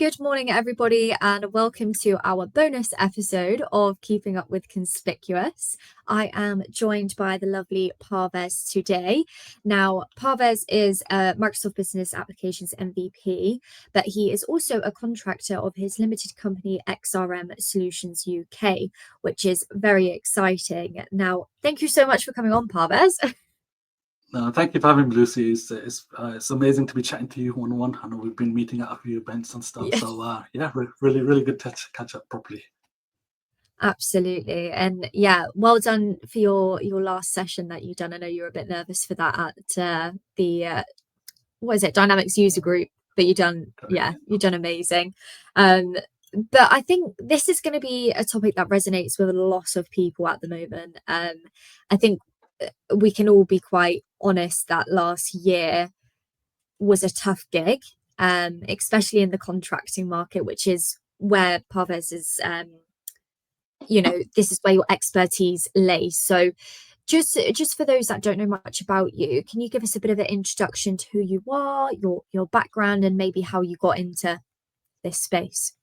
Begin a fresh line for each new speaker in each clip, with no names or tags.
Good morning, everybody, and welcome to our bonus episode of Keeping Up with Conspicuous. I am joined by the lovely Parvez today. Now, Parvez is a Microsoft Business Applications MVP, but he is also a contractor of his limited company XRM Solutions UK, which is very exciting. Now, thank you so much for coming on, Parvez.
No, thank you for having me, Lucy. It's amazing to be chatting to you one-on-one. I know we've been meeting at a few events and stuff.
Yes.
So really good to catch up properly.
Absolutely. And yeah, well done for your last session that you've done. I know you were a bit nervous for that at the what is it, Dynamics user group, but you've done amazing. But I think this is going to be a topic that resonates with a lot of people at the moment. I think we can all be quite honest that last year was a tough gig, especially in the contracting market, which is where Parvez is, this is where your expertise lays. So just for those that don't know much about you, can you give us a bit of an introduction to who you are, your background, and maybe how you got into this space?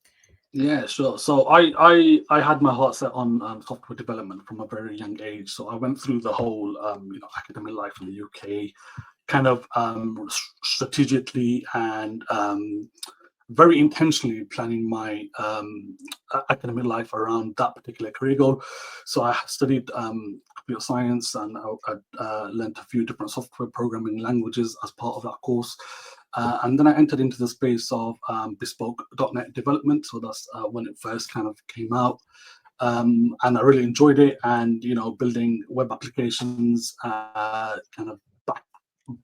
Yeah, sure. So I had my heart set on software development from a very young age. So I went through the whole academic life in the UK, kind of strategically and very intentionally planning my academic life around that particular career goal. So I studied computer science, and I learned a few different software programming languages as part of that course. And then I entered into the space of bespoke .NET development. So that's when it first kind of came out. And I really enjoyed it, and building web applications kind of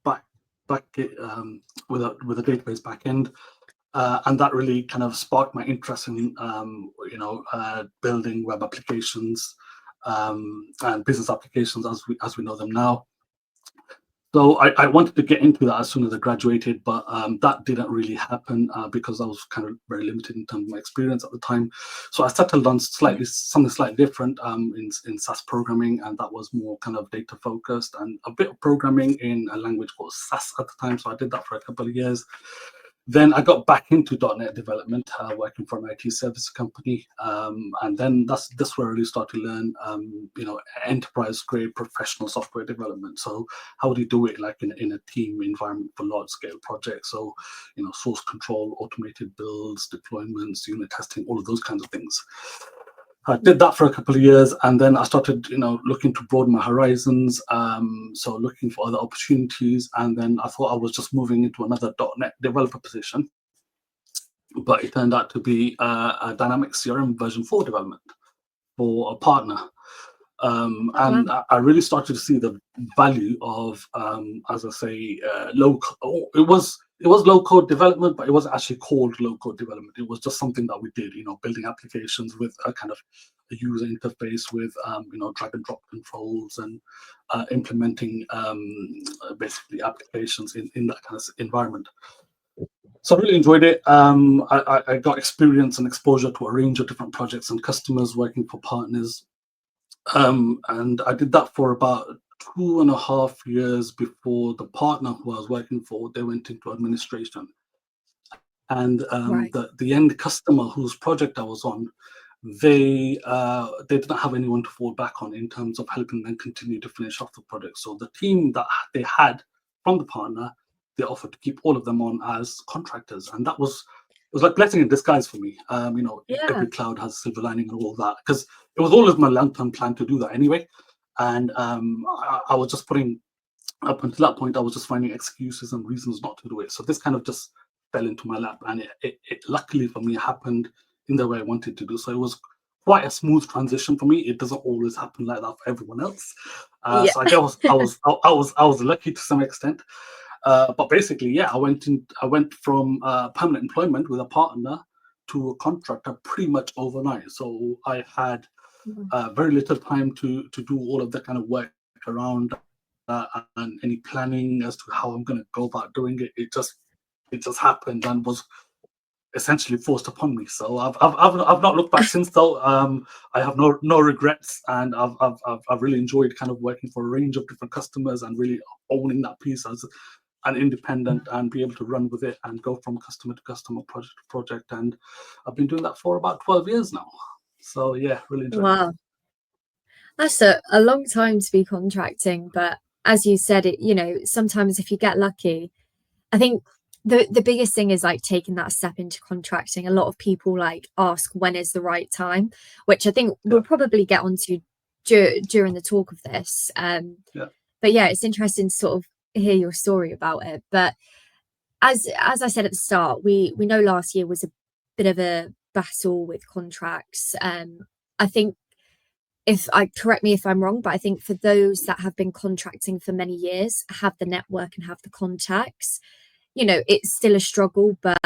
back with a database backend. And that really kind of sparked my interest in, building web applications and business applications as we know them now. So I wanted to get into that as soon as I graduated, but that didn't really happen because I was kind of very limited in terms of my experience at the time. So I settled on something slightly different in SAS programming, and that was more kind of data focused and a bit of programming in a language called SAS at the time. So I did that for a couple of years. Then I got back into .NET development, working for an IT service company, and then that's where I really started to learn, enterprise-grade professional software development. So how do you do it like in a team environment for large-scale projects? So source control, automated builds, deployments, unit testing, all of those kinds of things. I did that for a couple of years, and then I started, looking to broaden my horizons. So looking for other opportunities, and then I thought I was just moving into another .NET developer position, but it turned out to be a Dynamics CRM version 4 development for a partner. And I really started to see the value of, as I say, it was low-code development, but it wasn't actually called low-code development. It was just something that we did, building applications with a kind of a user interface with, drag and drop controls, and implementing basically applications in that kind of environment. So I really enjoyed it. I got experience and exposure to a range of different projects and customers working for partners. And I did that for about 2.5 years before the partner who I was working for, they went into administration. And the end customer whose project I was on, they didn't have anyone to fall back on in terms of helping them continue to finish off the project. So the team that they had from the partner, they offered to keep all of them on as contractors, and it was like blessing in disguise for me. Every cloud has a silver lining and all that, because it was always my long-term plan to do that anyway. And I was just putting, up until that point, I was just finding excuses and reasons not to do it. So this kind of just fell into my lap, and it luckily for me happened in the way I wanted to do. So it was quite a smooth transition for me. It doesn't always happen like that for everyone else. So I guess I was lucky to some extent. But basically, I went from permanent employment with a partner to a contractor pretty much overnight. So I had very little time to do all of the kind of work around and any planning as to how I'm going to go about doing it. It just happened and was essentially forced upon me. So I've not looked back since, though. I have no regrets, and I've really enjoyed kind of working for a range of different customers and really owning that piece and independent and be able to run with it and go from customer to customer, project to project. And I've been doing that for about 12 years now. So yeah, really enjoying it.
Wow. That's a long time to be contracting, but as you said, it, you know, sometimes if you get lucky, I think the biggest thing is like taking that step into contracting. A lot of people like ask when is the right time, which I think we'll probably get onto during the talk of this. But yeah, it's interesting to sort of hear your story about it. But as I said at the start, we know last year was a bit of a battle with contracts. I think, if I correct me if I'm wrong, but I think for those that have been contracting for many years, have the network and have the contacts, you know, it's still a struggle, but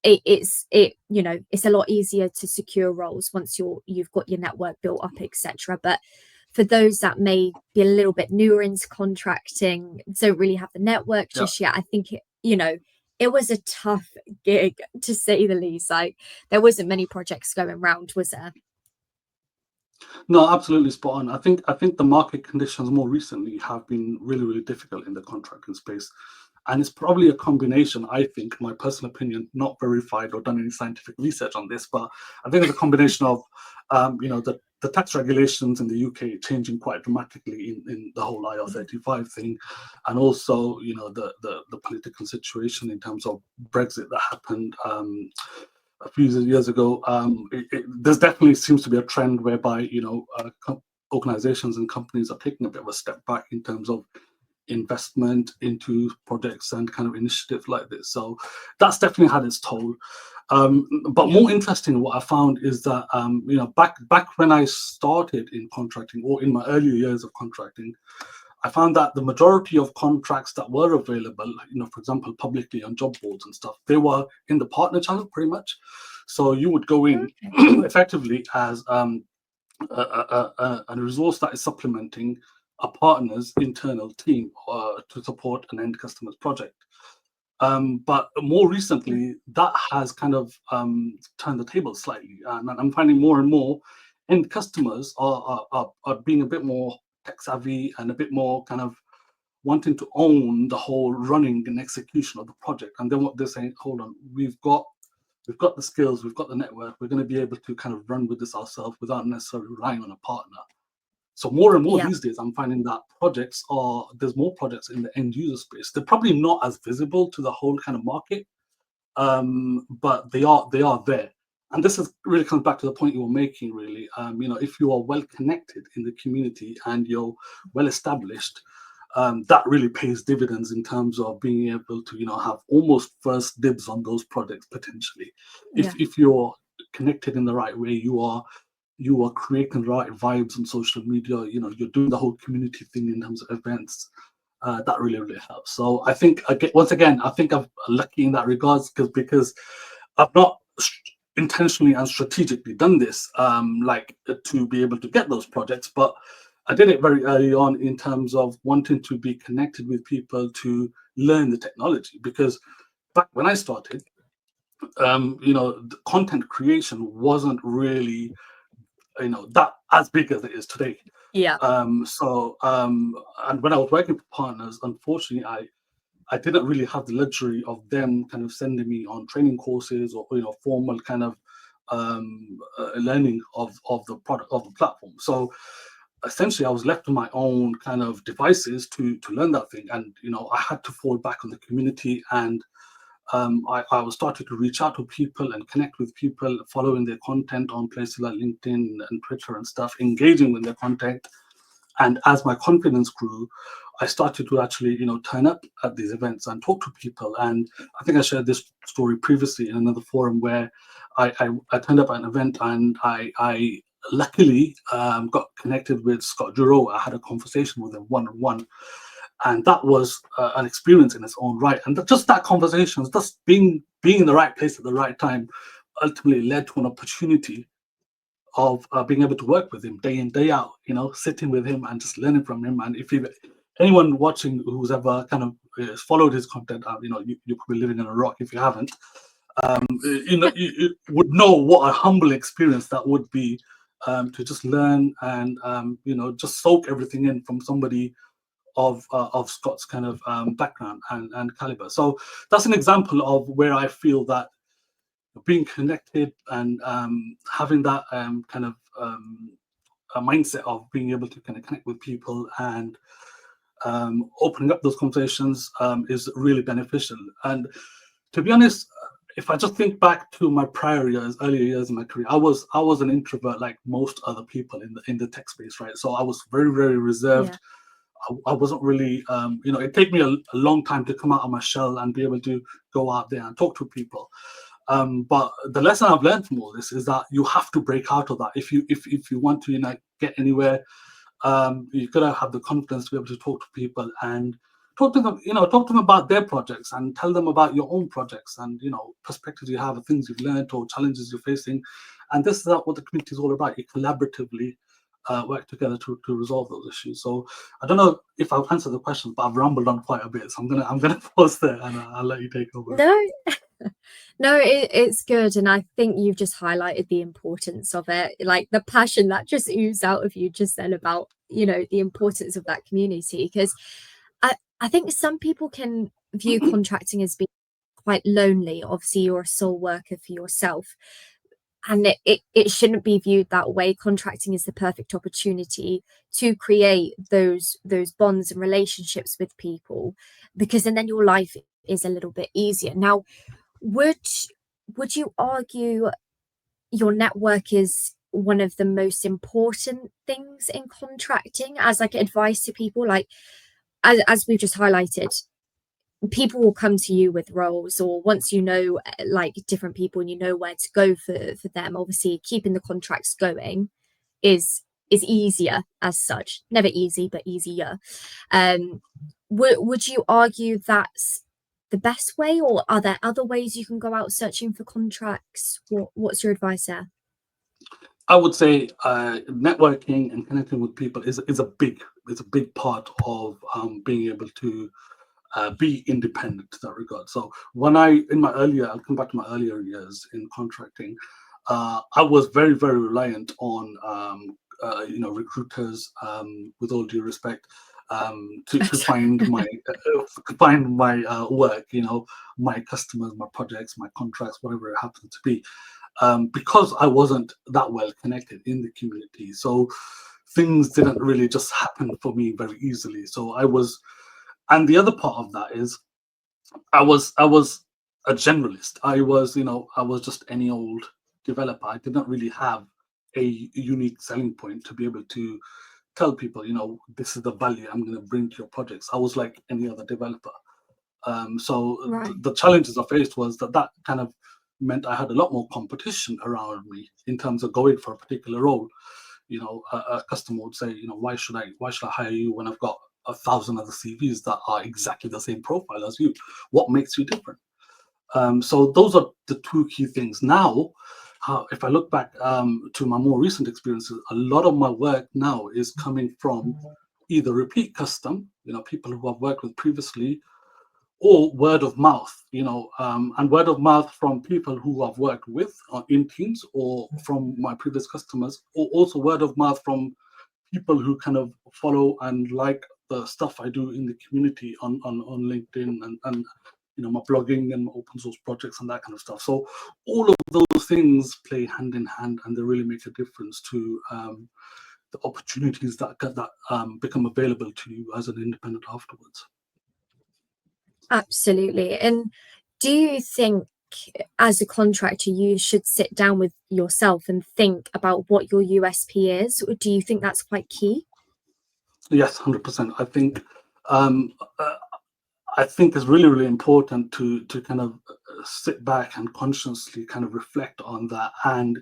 it's you know, it's a lot easier to secure roles once you've got your network built up, etc. But for those that may be a little bit newer into contracting, don't really have the network just yet, I think it, you know, it was a tough gig to say the least. Like there wasn't many projects going around, was there?
No, absolutely spot on. I think the market conditions more recently have been really, really difficult in the contracting space. And it's probably a combination, I think, my personal opinion, not verified or done any scientific research on this, but I think it's a combination of, you know, the tax regulations in the UK changing quite dramatically in the whole IR35 thing, and also, you know, the political situation in terms of Brexit that happened a few years ago. There's definitely seems to be a trend whereby, you know, organizations and companies are taking a bit of a step back in terms of investment into projects and kind of initiatives like this. So that's definitely had its toll. But more interesting, what I found is that, you know, back when I started in contracting, or in my earlier years of contracting, I found that the majority of contracts that were available, you know, for example, publicly on job boards and stuff, they were in the partner channel pretty much. So you would go in effectively as a resource that is supplementing a partner's internal team to support an end customer's project. But more recently, that has kind of turned the table slightly, and I'm finding more and more end customers are being a bit more tech savvy and a bit more kind of wanting to own the whole running and execution of the project. And then what they're saying, hold on, we've got the skills, we've got the network, we're going to be able to kind of run with this ourselves without necessarily relying on a partner. So more and more these days, I'm finding that there's more projects in the end user space. They're probably not as visible to the whole kind of market, but they are there. And this really comes back to the point you were making, really. You know, if you are well connected in the community and you're well established, that really pays dividends in terms of being able to, you know, have almost first dibs on those projects potentially. If you're connected in the right way, you are creating the right vibes on social media, you know, you're doing the whole community thing in terms of events. That really, really helps. So I think, once again, I think I'm lucky in that regards because I've not intentionally and strategically done this, like to be able to get those projects, but I did it very early on in terms of wanting to be connected with people to learn the technology. Because back when I started, you know, the content creation wasn't really, you know, that as big as it is today. And when I was working for partners, unfortunately, I didn't really have the luxury of them kind of sending me on training courses or, you know, formal kind of learning of the product, of the platform. So essentially I was left to my own kind of devices to learn that thing. And, you know, I had to fall back on the community, and I was starting to reach out to people and connect with people, following their content on places like LinkedIn and Twitter and stuff, engaging with their content. And as my confidence grew, I started to actually, you know, turn up at these events and talk to people. And I think I shared this story previously in another forum where I turned up at an event, and I luckily got connected with Scott Duro. I had a conversation with him one-on-one. And that was an experience in its own right. And just that conversation, just being in the right place at the right time, ultimately led to an opportunity of being able to work with him day in, day out, you know, sitting with him and just learning from him. And if anyone watching who's ever kind of followed his content, you know, you're probably living in a rock if you haven't, you know, you would know what a humble experience that would be, to just learn and, you know, just soak everything in from somebody of Scott's kind of background and caliber. So that's an example of where I feel that being connected and having that kind of a mindset of being able to kind of connect with people and opening up those conversations is really beneficial. And to be honest, if I just think back to my earlier years in my career, I was an introvert like most other people in the tech space, right? So I was very, very reserved. I wasn't really, it took me a long time to come out of my shell and be able to go out there and talk to people. But the lesson I've learned from all this is that you have to break out of that if you want to get anywhere. You gotta have the confidence to be able to talk to people and talk to them about their projects and tell them about your own projects and perspectives you have, things you've learned or challenges you're facing. And this is what the community is all about. You collaboratively work together to resolve those issues. So I don't know if I've answered the questions, but I've rambled on quite a bit. So I'm gonna pause there and I'll let you take over.
No, it's good. And I think you've just highlighted the importance of it, like the passion that just oozed out of you just then about, the importance of that community. Because I think some people can view contracting as being quite lonely. Obviously, you're a sole worker for yourself. And it shouldn't be viewed that way. Contracting is the perfect opportunity to create those bonds and relationships with people, because then your life is a little bit easier. Now, would you argue your network is one of the most important things in contracting as like advice to people? Like as we've just highlighted, people will come to you with roles, or once like different people and where to go for them. Obviously, keeping the contracts going is easier as such. Never easy, but easier. Would you argue that's the best way, or are there other ways you can go out searching for contracts? What's your advice there?
I would say networking and connecting with people is a big part of being able to be independent in that regard. So I'll come back to my earlier years in contracting. I was very, very reliant on recruiters, with all due respect, to find my work, my customers, my projects, my contracts, whatever it happens to be, because I wasn't that well connected in the community. So things didn't really just happen for me very easily. So and the other part of that is I was a generalist. I was just any old developer. I didn't really have a unique selling point to be able to tell people, this is the value I'm going to bring to your projects. I was like any other developer.
Right.
The challenges I faced was that kind of meant I had a lot more competition around me in terms of going for a particular role. A customer would say, why should I hire you when I've got 1,000 other CVs that are exactly the same profile as you? What makes you different? So those are the two key things. Now, if I look back to my more recent experiences, a lot of my work now is coming from either repeat custom, people who I've worked with previously, or word of mouth, and word of mouth from people who I've worked with in teams or from my previous customers, or also word of mouth from people who kind of follow and like the stuff I do in the community on LinkedIn and my blogging and my open source projects and that kind of stuff. So all of those things play hand in hand, and they really make a difference to the opportunities that become available to you as an independent afterwards.
Absolutely. And do you think as a contractor you should sit down with yourself and think about what your USP is, or do you think that's quite key?
Yes, 100%. I think it's really, really important to kind of sit back and consciously kind of reflect on that and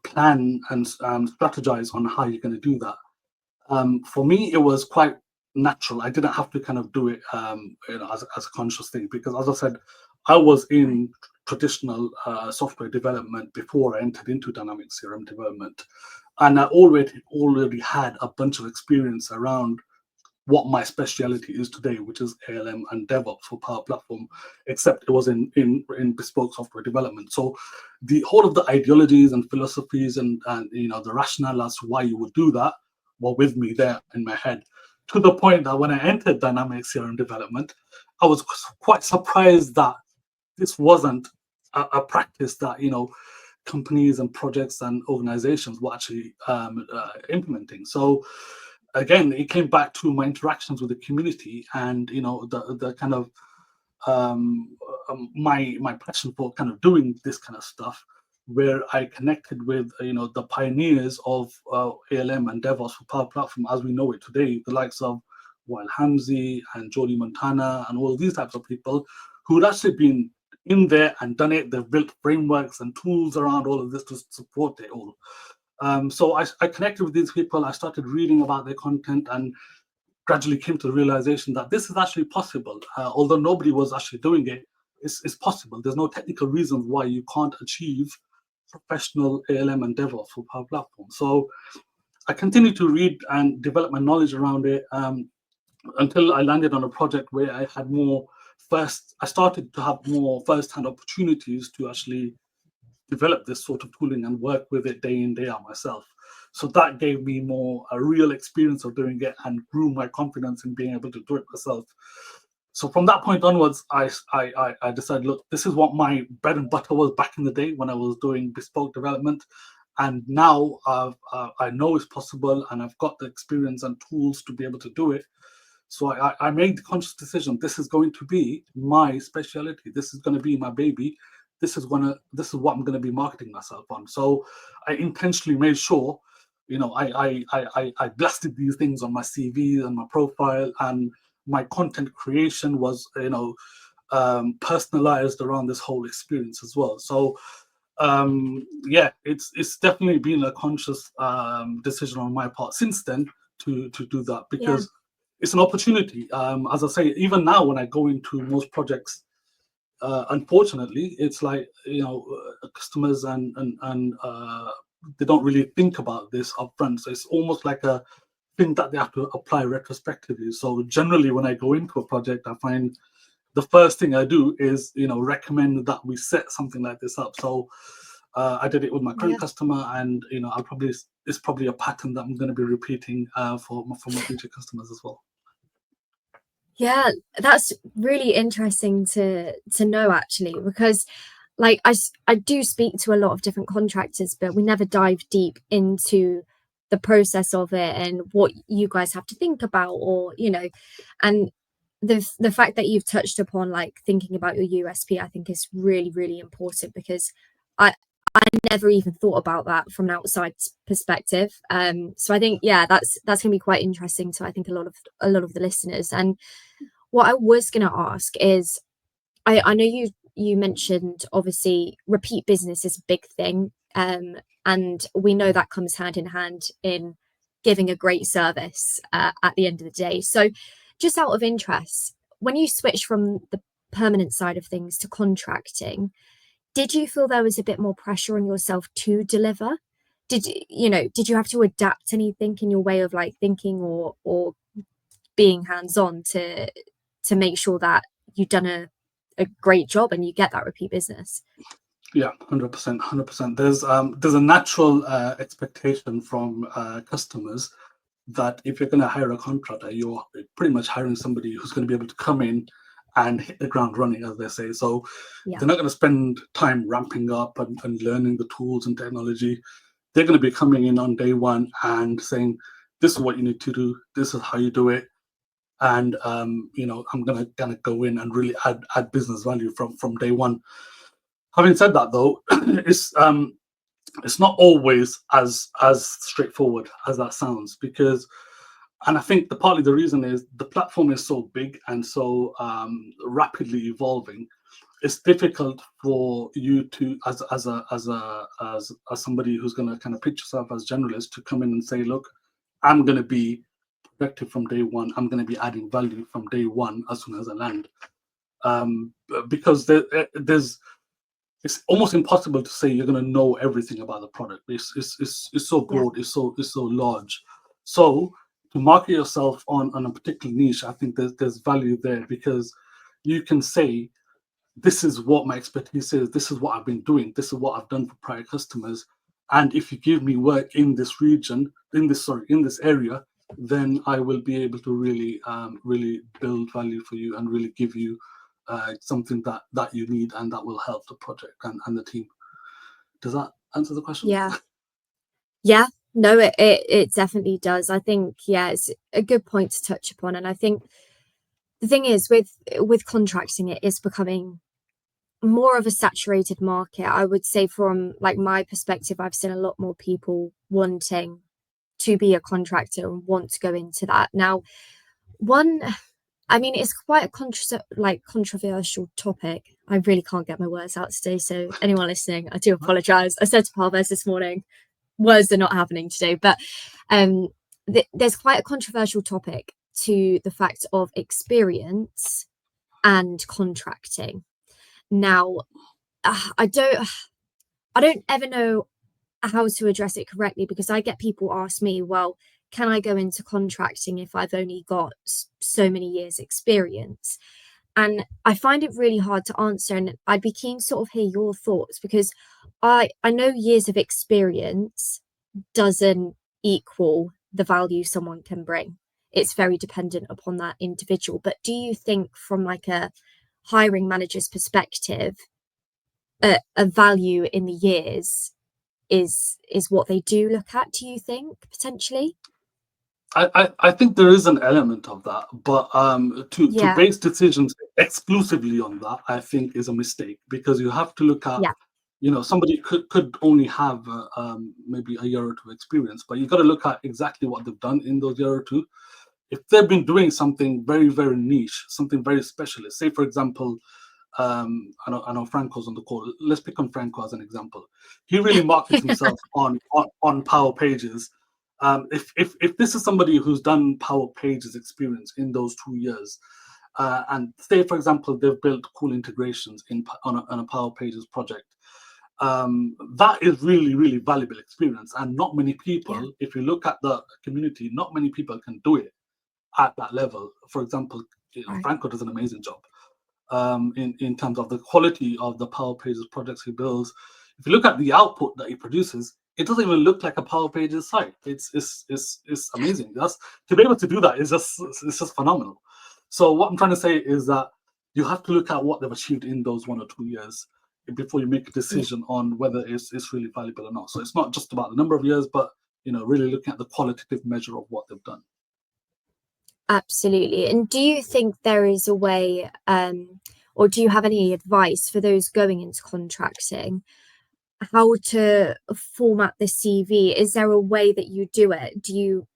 plan and strategize on how you're going to do that. For me, it was quite natural. I didn't have to kind of do it as a conscious thing, because as I said, I was in traditional software development before I entered into dynamic CRM development, and I already had a bunch of experience around what my speciality is today, which is ALM and DevOps for Power Platform, except it was in bespoke software development. So the whole of the ideologies and philosophies and the rationale as to why you would do that were with me there in my head. to the point that when I entered dynamic CRM development, I was quite surprised that this wasn't a practice that, you know, companies and projects and organizations were actually implementing. So again, it came back to my interactions with the community and, you know, the kind of my passion for kind of doing this kind of stuff, where I connected with, you know, the pioneers of ALM and DevOps for Power Platform as we know it today, the likes of Wael Hamzi and Jody Montana and all these types of people who'd actually been in there and done it. They've built frameworks and tools around all of this to support it all. So I connected with these people. I started reading about their content and gradually came to the realization that this is actually possible. Although nobody was actually doing it, it's possible. There's no technical reasons why you can't achieve professional ALM and DevOps for Power Platform. So I continued to read and develop my knowledge around it until I landed on a project where I had I started to have more first-hand opportunities to actually develop this sort of tooling and work with it day in, day out myself. So that gave me a real experience of doing it and grew my confidence in being able to do it myself. So from that point onwards, I decided, look, this is what my bread and butter was back in the day when I was doing bespoke development. And now I know it's possible and I've got the experience and tools to be able to do it. So I made the conscious decision, this is going to be my specialty. This is going to be my baby. This is what I'm going to be marketing myself on. So I intentionally made sure, you know, I blasted these things on my CV and my profile, and my content creation was, you know, personalized around this whole experience as well. So yeah, it's definitely been a conscious decision on my part since then to do that, because it's an opportunity. As I say, even now when I go into most projects, unfortunately, it's like, you know, customers and they don't really think about this upfront. So it's almost like a thing that they have to apply retrospectively. So generally, when I go into a project, I find the first thing I do is, you know, recommend that we set something like this up. So I did it with my current customer, and, you know, it's probably a pattern that I'm going to be repeating for my future customers as well.
Yeah, that's really interesting to know, actually, because like I do speak to a lot of different contractors, but we never dive deep into the process of it and what you guys have to think about, or, you know, and the fact that you've touched upon like thinking about your USP, I think is really, really important, because I never even thought about that from an outside perspective. So I think, yeah, that's gonna be quite interesting to, I think, a lot of the listeners. And what I was gonna ask is, I know you mentioned obviously repeat business is a big thing, and we know that comes hand in hand in giving a great service at the end of the day. So just out of interest, when you switched from the permanent side of things to contracting, did you feel there was a bit more pressure on yourself to deliver? Did you have to adapt anything in your way of like thinking or being hands-on to make sure that you've done a great job and you get that repeat business?
Yeah, 100%. There's a natural expectation from customers that if you're going to hire a contractor, you're pretty much hiring somebody who's going to be able to come in and hit the ground running, as they say. So they're not going to spend time ramping up and learning the tools and technology. They're going to be coming in on day one and saying, this is what you need to do. This is how you do it. And you know, I'm going to go in and really add business value from day one. Having said that, though, it's not always as straightforward as that sounds, and I think partly the reason is the platform is so big and so rapidly evolving. It's difficult for you to, as somebody who's going to kind of pitch yourself as generalist, to come in and say, look, I'm going to be productive from day one. I'm going to be adding value from day one as soon as I land, because it's almost impossible to say you're going to know everything about the product. It's so broad, it's so large. So to market yourself on a particular niche, I think there's value there, because you can say, this is what my expertise is, this is what I've been doing, this is what I've done for prior customers. And if you give me work in this region, in this area, then I will be able to really, really build value for you and really give you something that you need and that will help the project and the team. Does that answer the question?
Yeah, no, it definitely does. I think, yeah, it's a good point to touch upon. And I think the thing is with contracting, it is becoming more of a saturated market. I would say from like my perspective, I've seen a lot more people wanting to be a contractor and want to go into that. Now, I mean, it's quite a controversial topic. I really can't get my words out today. So anyone listening, I do apologize. I said to Parvez this morning, words are not happening today, but there's quite a controversial topic to the fact of experience and contracting. Now, I don't ever know how to address it correctly, because I get people ask me, well, can I go into contracting if I've only got so many years experience? And I find it really hard to answer, and I'd be keen to sort of hear your thoughts, because I know years of experience doesn't equal the value someone can bring. It's very dependent upon that individual. But do you think from like a hiring manager's perspective, a value in the years is what they do look at, do you think, potentially?
I think there is an element of that, but to
Yeah,
base decisions exclusively on that, I think is a mistake, because you have to look at,
yeah,
somebody could only have maybe a year or two experience, but you got to look at exactly what they've done in those year or two. If they've been doing something very, very niche, something very specialist, say for example, I know Franco's on the call. Let's pick on Franco as an example. He really markets himself on Power Pages. If this is somebody who's done Power Pages experience in those 2 years, and say for example they've built cool integrations on a Power Pages project, that is really, really valuable experience. And not many
yeah,
people, if you look at the community, not many people can do it at that level. For example,
right,
Franco does an amazing job in terms of the quality of the Power Pages projects he builds. If you look at the output that he produces, it doesn't even look like a Power Pages site. It's amazing. That's to be able to do that is just phenomenal. So what I'm trying to say is that you have to look at what they've achieved in those 1 or 2 years before you make a
yeah,
decision on whether it's really valuable or not. So it's not just about the number of years, but really looking at the qualitative measure of what they've done.
absolutely. And do you think there is a way, or do you have any advice for those going into contracting, how to format the CV? Is there a way that you do it? Do you,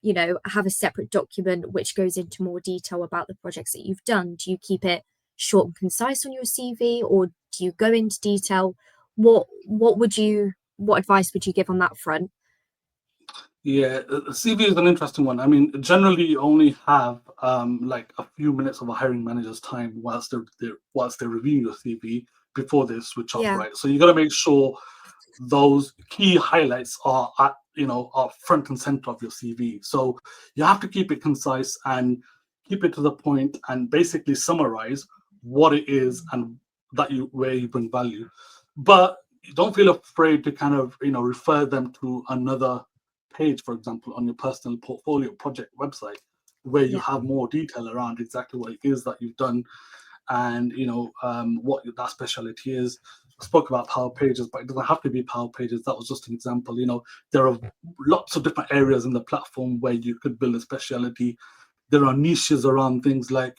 have a separate document which goes into more detail about the projects that you've done? Do you keep it short and concise on your CV, or do you go into detail? What advice would you give on that front?
Yeah, CV is an interesting one. I mean, generally you only have like a few minutes of a hiring manager's time whilst they're reviewing your CV before they switch off,
Yeah,
right? So you got to make sure those key highlights are front and center of your CV. So you have to keep it concise and keep it to the point and basically summarize what it is and where you bring value. But don't feel afraid to kind of refer them to another page, for example, on your personal portfolio project website, where you
yeah,
have more detail around exactly what it is that you've done and what that specialty is. I spoke about Power Pages, but it doesn't have to be Power Pages. That was just an example. There are lots of different areas in the platform where you could build a specialty. There are niches around things like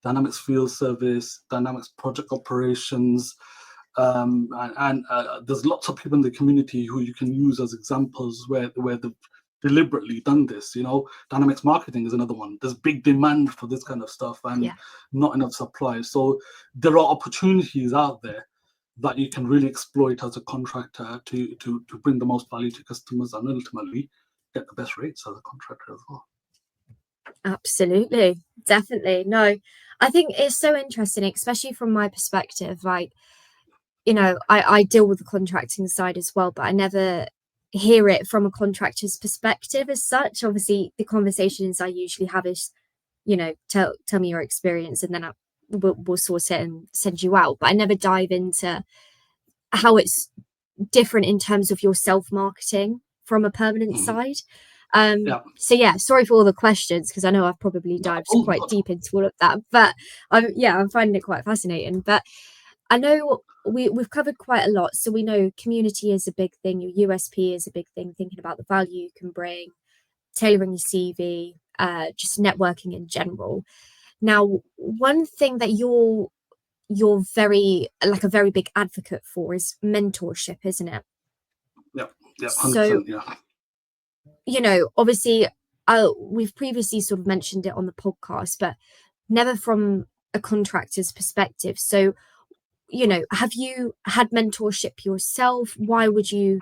Dynamics Field Service, Dynamics Project Operations, and there's lots of people in the community who you can use as examples where they've deliberately done this. Dynamics marketing is another one. There's big demand for this kind of stuff and
yeah.
not enough supply. So there are opportunities out there that you can really exploit as a contractor to bring the most value to customers and ultimately get the best rates as a contractor as well.
Absolutely, definitely. No, I think it's so interesting, especially from my perspective. Like, I deal with the contracting side as well, but I never hear it from a contractor's perspective as such. Obviously, the conversations I usually have is, tell me your experience, and then we'll sort it and send you out. But I never dive into how it's different in terms of your self marketing from a permanent
Mhm.
side. So yeah, sorry for all the questions, because I know I've probably dived quite deep into all of that, but I'm finding it quite fascinating. But I know we've covered quite a lot. So we know community is a big thing, your USP is a big thing, thinking about the value you can bring, tailoring your CV, just networking in general. Now, one thing that you're very, like, a very big advocate for is mentorship, isn't it?
Yeah, 100%.
So,
yeah.
Obviously, we've previously sort of mentioned it on the podcast, but never from a contractor's perspective. So, have you had mentorship yourself? Why would you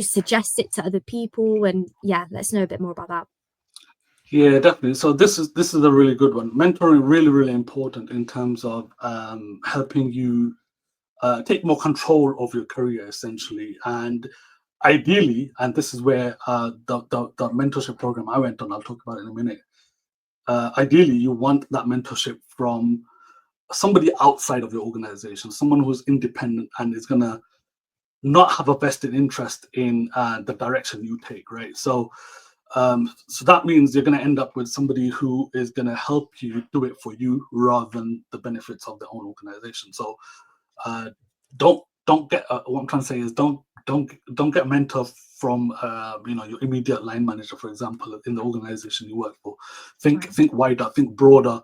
suggest it to other people? And yeah, let's know a bit more about that.
Yeah, definitely. So this is a really good one. Mentoring really, really important in terms of helping you take more control of your career, essentially. And ideally, and this is where the mentorship program I went on, I'll talk about it in a minute. Ideally, you want that mentorship from somebody outside of your organization, someone who's independent and is going to not have a vested interest in the direction you take, right? So that means you're going to end up with somebody who is going to help you do it for you rather than the benefits of their own organization. So don't get what I'm trying to say is don't get a mentor from your immediate line manager, for example, in the organization you work for. Think wider, think broader,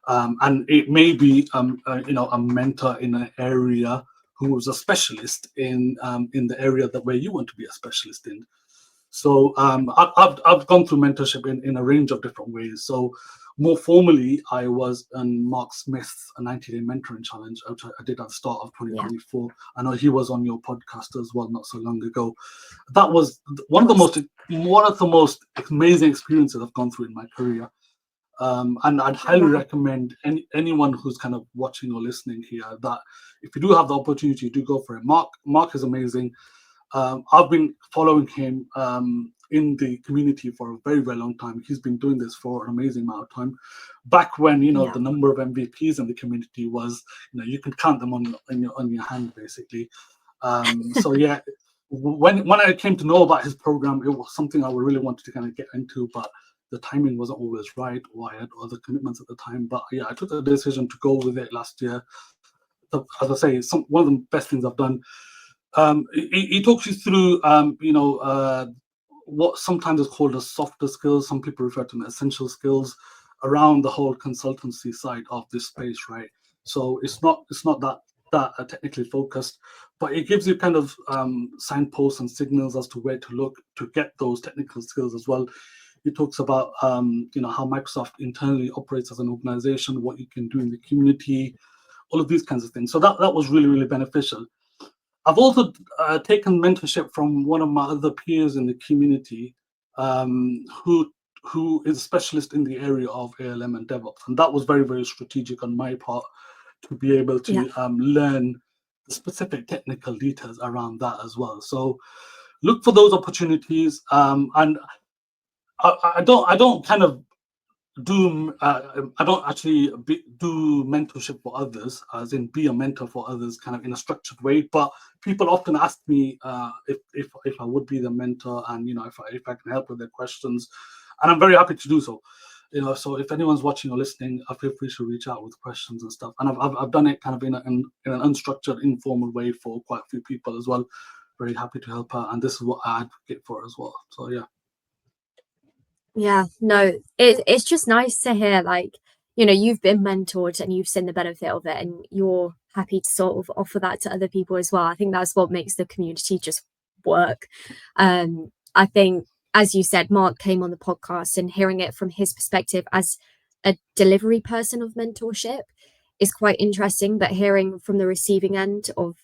and it may be a mentor in an area who is a specialist in the area where you want to be a specialist in. So I've gone through mentorship in a range of different ways. So more formally, I was on Mark Smith's 90-day mentoring challenge, which I did at the start of 2024. Yeah. I know he was on your podcast as well not so long ago. That was one of the most amazing experiences I've gone through in my career. And I'd highly recommend anyone who's kind of watching or listening here that if you do have the opportunity, do go for it. Mark is amazing. I've been following him in the community for a very, very long time. He's been doing this for an amazing amount of time. Back when the number of MVPs in the community was, you can count them on your hand, basically. So yeah, when I came to know about his program, it was something I really wanted to kind of get into, but the timing wasn't always right, or I had other commitments at the time. But yeah, I took the decision to go with it last year. So, as I say, one of the best things I've done. He talks you through, what sometimes is called the softer skills. Some people refer to them as essential skills around the whole consultancy side of this space, right? So it's not that technically focused, but it gives you kind of signposts and signals as to where to look to get those technical skills as well. It talks about how Microsoft internally operates as an organization, what you can do in the community, all of these kinds of things. So that was really, really beneficial. I've also taken mentorship from one of my other peers in the community, who is a specialist in the area of ALM and DevOps, and that was very, very strategic on my part to be able to learn the specific technical details around that as well. So look for those opportunities, and I don't kind of do I don't actually do mentorship for others, as in be a mentor for others, kind of in a structured way. But people often ask me if I would be the mentor, and if I can help with their questions, and I'm very happy to do so. So if anyone's watching or listening, I feel free to reach out with questions and stuff. And I've done it kind of in an unstructured, informal way for quite a few people as well. Very happy to help out, and this is what I advocate for as well. So yeah.
Yeah, no, it's just nice to hear, like, you've been mentored and you've seen the benefit of it, and you're happy to sort of offer that to other people as well. I think that's what makes the community just work. I think, as you said, Mark came on the podcast, and hearing it from his perspective as a delivery person of mentorship is quite interesting, but hearing from the receiving end of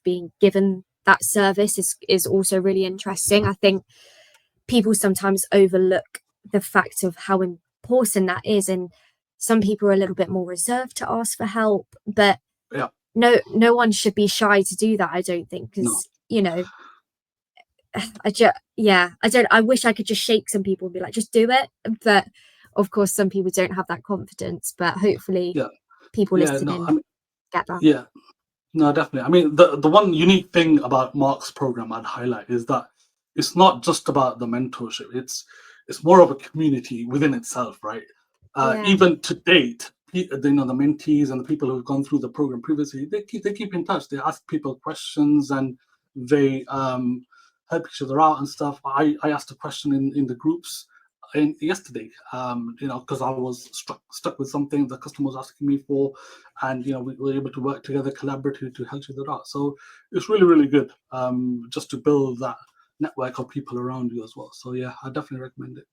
being given that service is also really interesting. I think people sometimes overlook the fact of how important that is, and some people are a little bit more reserved to ask for help, but no one should be shy to do that, I don't think, because I wish I could just shake some people and be like, just do it, but of course some people don't have that confidence, but hopefully people listening get that.
No, definitely. I mean, the one unique thing about Mark's program I'd highlight is that it's not just about the mentorship. it's more of a community within itself, right? Even to date, the mentees and the people who've gone through the program previously, they keep in touch. They ask people questions, and they help each other out and stuff. I asked a question in the groups yesterday, because I was stuck with something the customer was asking me for, and we were able to work together collaboratively to help each other out. So it's really, really good, just to build that network of people around you as well. So yeah, I definitely recommend it.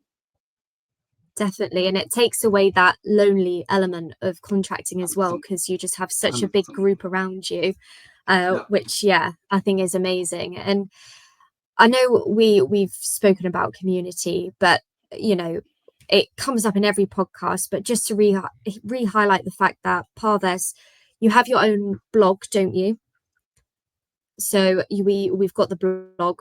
Definitely, and it takes away that lonely element of contracting as well, because you just have such a big group around you, which I think is amazing. And I know we've spoken about community, but it comes up in every podcast. But just to re-highlight the fact that, Parvez, you have your own blog, don't you? So we've got the blog.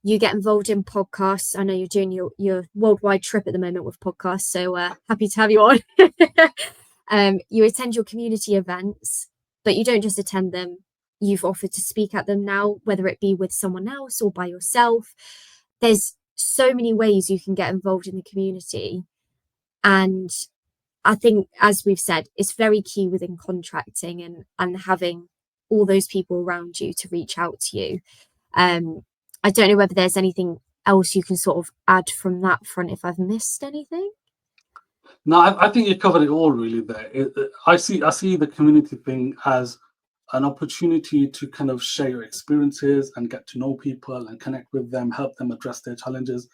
You get involved in podcasts. I know you're doing your worldwide trip at the moment with podcasts, so happy to have you on. You attend your community events, but you don't just attend them. You've offered to speak at them now, whether it be with someone else or by yourself. There's so many ways you can get involved in the community. And I think, as we've said, it's very key within contracting and having all those people around you to reach out to you. I don't know whether there's anything else you can sort of add from that front, if I've missed anything.
No, I think you covered it all really there. I see the community thing as an opportunity to kind of share your experiences and get to know people and connect with them, help them address their challenges.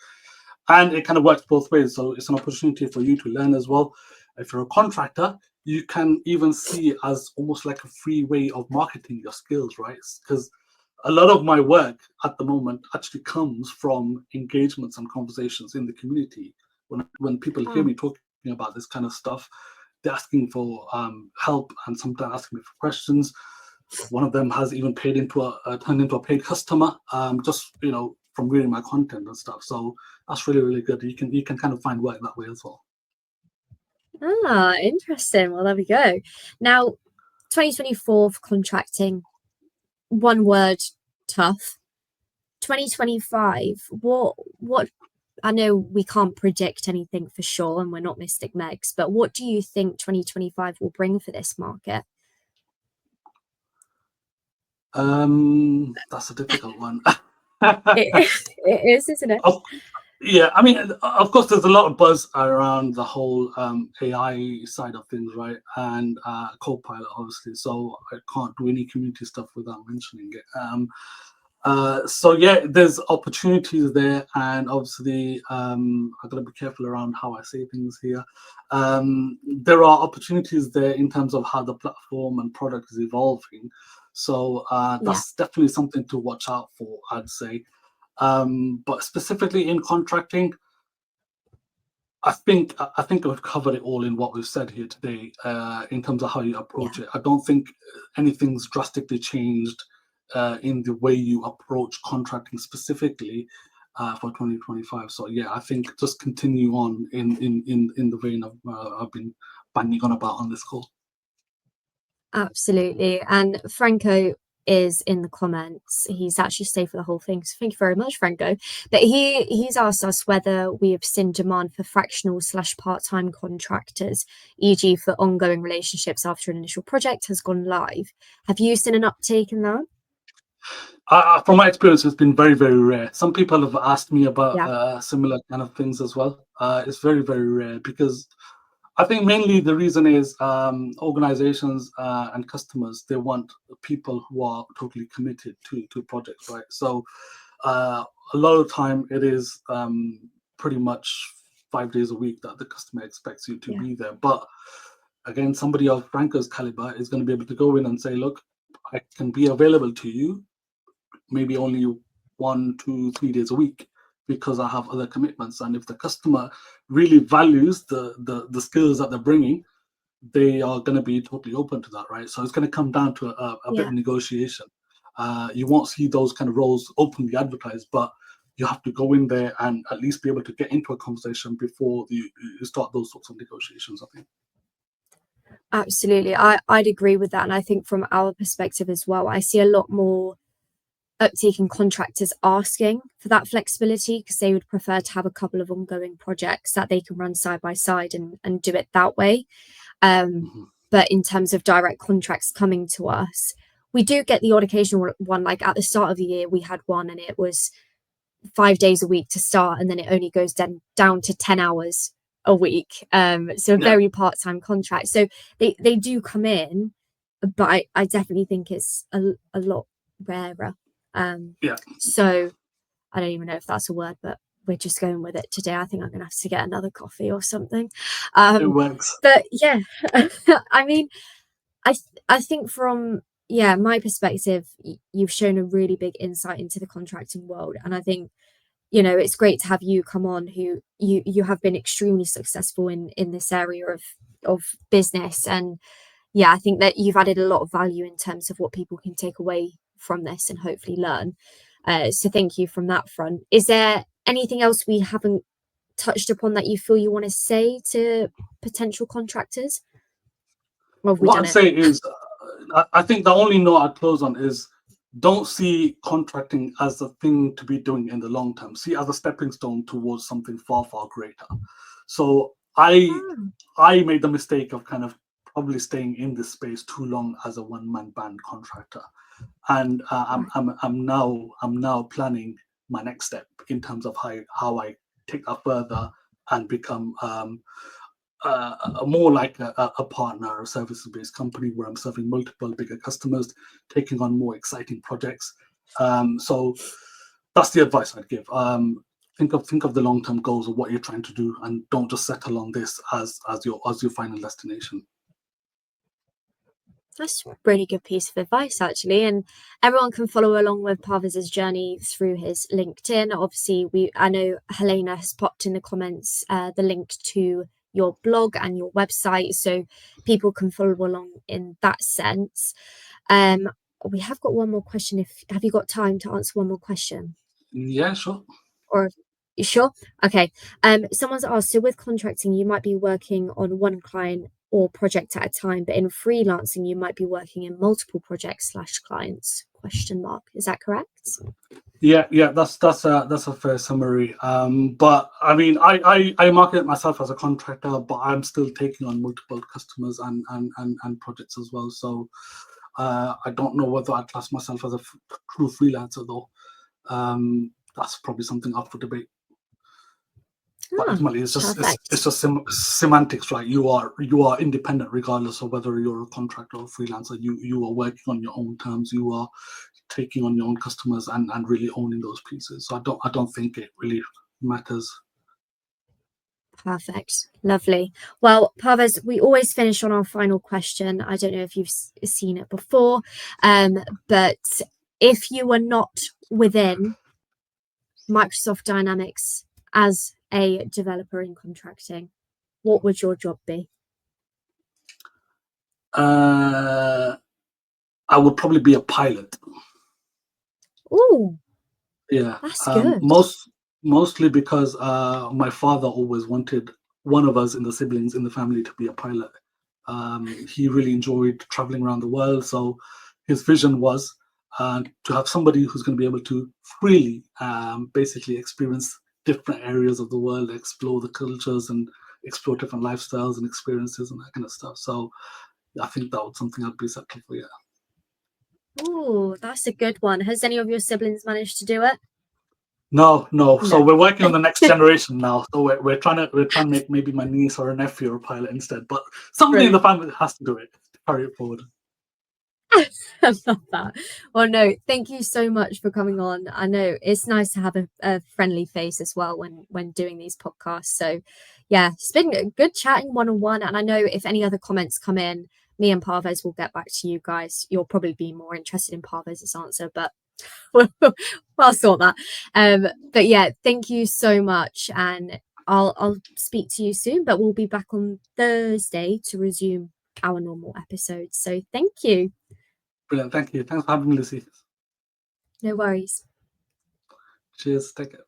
And it kind of works both ways. So it's an opportunity for you to learn as well. If you're a contractor, you can even see it as almost like a free way of marketing your skills, right? Because a lot of my work at the moment actually comes from engagements and conversations in the community. When people hear me talking about this kind of stuff, they're asking for help and sometimes asking me for questions. One of them has even turned into a paid customer, just from reading my content and stuff. So that's really, really good. You can kind of find work that way as well.
Interesting. Well, there we go. Now, 2024 for contracting, one word, tough. 2025, what I know we can't predict anything for sure, and we're not Mystic Megs, but what do you think 2025 will bring for this market?
That's a difficult one.
It is, isn't it?
Yeah, I mean, of course, there's a lot of buzz around the whole AI side of things, right? And Copilot, obviously. So I can't do any community stuff without mentioning it. So yeah, there's opportunities there, and obviously, I've got to be careful around how I say things here. There are opportunities there in terms of how the platform and product is evolving. So that's definitely something to watch out for, I'd say. But specifically in contracting, I think we've covered it all in what we've said here today, in terms of how you approach it. I don't think anything's drastically changed in the way you approach contracting specifically for 2025. So yeah, I think just continue on in the vein of I've been banging on about on this call.
Absolutely. And Franco is in the comments. He's actually stayed for the whole thing, so thank you very much, Franco. But he's asked us whether we have seen demand for fractional / part-time contractors, e.g. for ongoing relationships after an initial project has gone live. Have you seen an uptake in that?
From my experience, it's been very, very rare. Some people have asked me about similar kind of things as well. It's very, very rare, because I think mainly the reason is organizations and customers, they want people who are totally committed to projects, right? So a lot of time it is pretty much 5 days a week that the customer expects you to be there. But again, somebody of Franco's caliber is going to be able to go in and say, look, I can be available to you maybe only 1, 2, 3 days a week, because I have other commitments. And if the customer really values the skills that they're bringing, they are going to be totally open to that, right? So it's going to come down to a bit of negotiation. You won't see those kind of roles openly advertised, but you have to go in there and at least be able to get into a conversation before you start those sorts of negotiations, I think.
Absolutely. I'd agree with that. And I think from our perspective as well, I see a lot more uptick in contractors asking for that flexibility because they would prefer to have a couple of ongoing projects that they can run side by side and do it that way. But in terms of direct contracts coming to us, we do get the odd occasional one. Like at the start of the year, we had one and it was 5 days a week to start, and then it only goes down to 10 hours a week. So a very part-time contract. So they do come in, but I definitely think it's a lot rarer. So I don't even know if that's a word, but we're just going with it today. I think I'm gonna have to get another coffee or something.
It works.
But yeah, I mean, I think from my perspective, you've shown a really big insight into the contracting world, and I think, you know, it's great to have you come on who you have been extremely successful in this area of business. And yeah, I think that you've added a lot of value in terms of what people can take away from this and hopefully learn. So thank you from that front. Is there anything else we haven't touched upon that you feel you want to say to potential contractors? Or have we
What
done
I'd
it?
say is, I think the only note I'd close on is, don't see contracting as a thing to be doing in the long term. See it as a stepping stone towards something far, far greater. So I made the mistake of kind of probably staying in this space too long as a one-man band contractor, and I'm now planning my next step in terms of how I take that further and become more like a partner, a services-based company where I'm serving multiple bigger customers, taking on more exciting projects. So that's the advice I'd give. Think of the long-term goals of what you're trying to do, and don't just settle on this as your final destination.
That's a really good piece of advice, actually. And everyone can follow along with Parvez's journey through his LinkedIn. Obviously, I know Helena has popped in the comments the link to your blog and your website, so people can follow along in that sense. We have got one more question. Have you got time to answer one more question?
Yeah, sure.
Or you sure? Okay. Someone's asked, so with contracting, you might be working on one client or project at a time, but in freelancing, you might be working in multiple projects / clients, ? Is that correct?
Yeah, that's a fair summary. But I mean, I market myself as a contractor, but I'm still taking on multiple customers and projects as well. So I don't know whether I'd class myself as a true freelancer though. That's probably something up for debate. But ultimately, it's just semantics, right? You are independent regardless of whether you're a contractor or a freelancer. You are working on your own terms. You are taking on your own customers and really owning those pieces. So I don't think it really matters.
Perfect. Lovely. Well, Parvez, we always finish on our final question. I don't know if you've seen it before, but if you were not within Microsoft Dynamics as a developer in contracting, what would your job be?
I would probably be a pilot.
Oh,
yeah,
that's good.
Mostly because my father always wanted one of us in the siblings in the family to be a pilot. He really enjoyed traveling around the world, so his vision was to have somebody who's going to be able to freely basically experience different areas of the world, explore the cultures and explore different lifestyles and experiences and that kind of stuff. So I think that was something I'd be settled for. Yeah.
Oh, that's a good one. Has any of your siblings managed to do it?
No. So we're working on the next generation now. So we're trying to make maybe my niece or a nephew a pilot instead. But somebody in the family has to do it to carry it forward.
I love that. Well, no, thank you so much for coming on. I know it's nice to have a friendly face as well when doing these podcasts. So yeah, it's been good chatting one-on-one. And I know if any other comments come in, me and Parvez will get back to you guys. You'll probably be more interested in Parvez's answer, but I'll sort that. But yeah, thank you so much. And I'll speak to you soon, but we'll be back on Thursday to resume our normal episodes. So thank you.
Brilliant. Thank you. Thanks for having me, Lucy.
No worries.
Cheers. Take care.